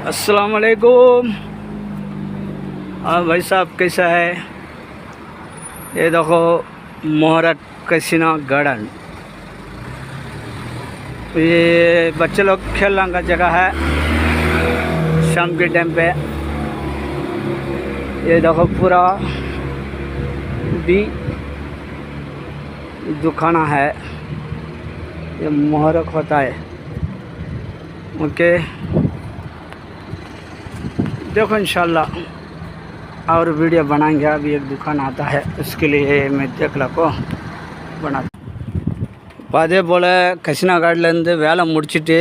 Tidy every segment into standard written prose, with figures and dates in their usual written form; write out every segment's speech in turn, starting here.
अस्सलाम वालेकुम। भाई साहब कैसा है? ये देखो मोहरा कैसीना गार्डन, ये बच्चे लोग खेलने का जगह है शाम के टाइम पे। ये देखो पूरा भी दुकाना है, ये मोहरक होता है। ओके देखो इंशाल्लाह और वीडियो बनाएंगे। अभी एक दुकान आता है उसके लिए मैं देख को बना அதே போல் கசினாகாட்லேருந்து வேலை முடிச்சுட்டு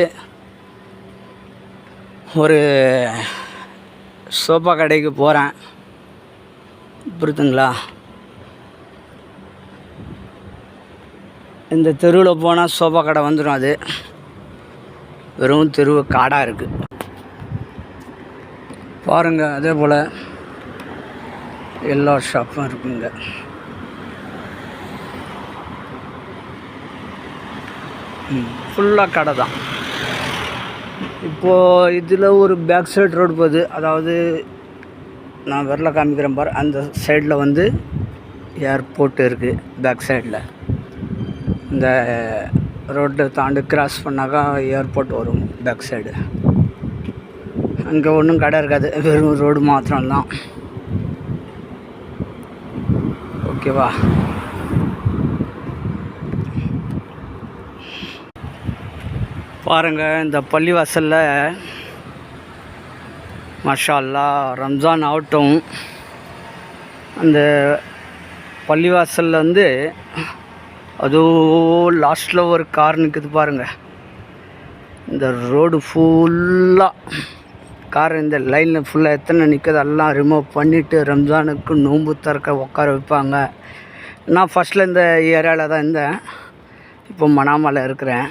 ஒரு சோஃபா கடைக்கு போகிறேன், புரியுதுங்களா? இந்த தெருவில் போனால் சோஃபா கடை வந்துடும். அது வெறும் தெருவு காடாக இருக்குது பாருங்கள். அதே போல் எல்லா ஷாப்பும் இருக்குங்க. ஃபுல்லாக கடை தான். இப்போது இதில் ஒரு பேக் சைடு ரோடு போகுது, அதாவது நான் விரல காமிக்கிறேன் பாரு. அந்த சைடில் வந்து ஏர்போர்ட் இருக்குது. பேக் சைடில் இந்த ரோட்டை தாண்டி கிராஸ் பண்ணாக்கா ஏர்போர்ட் வரும் பேக் சைடு. அங்கே ஒன்றும் கடை இருக்காது, வெறும் ரோடு மாத்திரம்தான். ஓகேவா? பாருங்கள், இந்த பள்ளிவாசலில் மாஷா அல்லாஹ் ரம்ஜான் ஆகட்டும், அந்த பள்ளிவாசலில் வந்து அதுவும் லாஸ்ட்டில் ஒரு கார் நிற்குது பாருங்கள். இந்த ரோடு ஃபுல்லாக கார், இந்த லைனில் ஃபுல்லாக எத்தனை நிற்குது எல்லாம் ரிமூவ் பண்ணிவிட்டு ரம்ஜானுக்கு நோன்பு திறக்க உட்கார வைப்பாங்க. நான் ஃபஸ்ட்டில் இந்த ஏரியாவில் தான் இருந்தேன், இப்போ மணாமலை இருக்கிறேன்.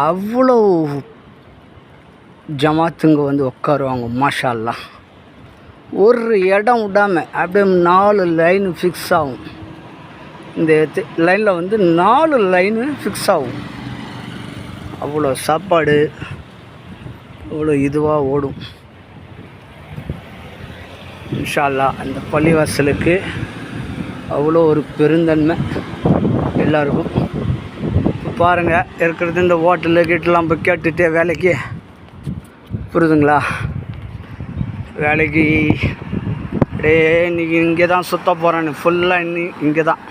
அவ்வளோ ஜமாத்துங்க வந்து உட்காருவாங்க மாஷா அல்லாஹ். ஒரு இடம் விடாமல் அப்படியே 4 லைனு ஃபிக்ஸ் ஆகும். இந்த லைனில் வந்து 4 லைனு ஃபிக்ஸ் ஆகும். அவ்வளோ சாப்பாடு அவ்வளோ இதுவாக ஓடும் இன்ஷா அல்லாஹ். அந்த பள்ளிவாசலுக்கு அவ்வளோ ஒரு பெருந்தன்மை எல்லாருக்கும். பாருங்கள், இருக்கிறது இந்த ஹோட்டலு கிட்டலாம் போய் கேட்டுகிட்டே வேலைக்கு, புரியுதுங்களா? வேலைக்கு அப்படியே இன்றைக்கி இங்கே தான் சுற்ற போகிறேன் ஃபுல்லாக. இங்கே தான்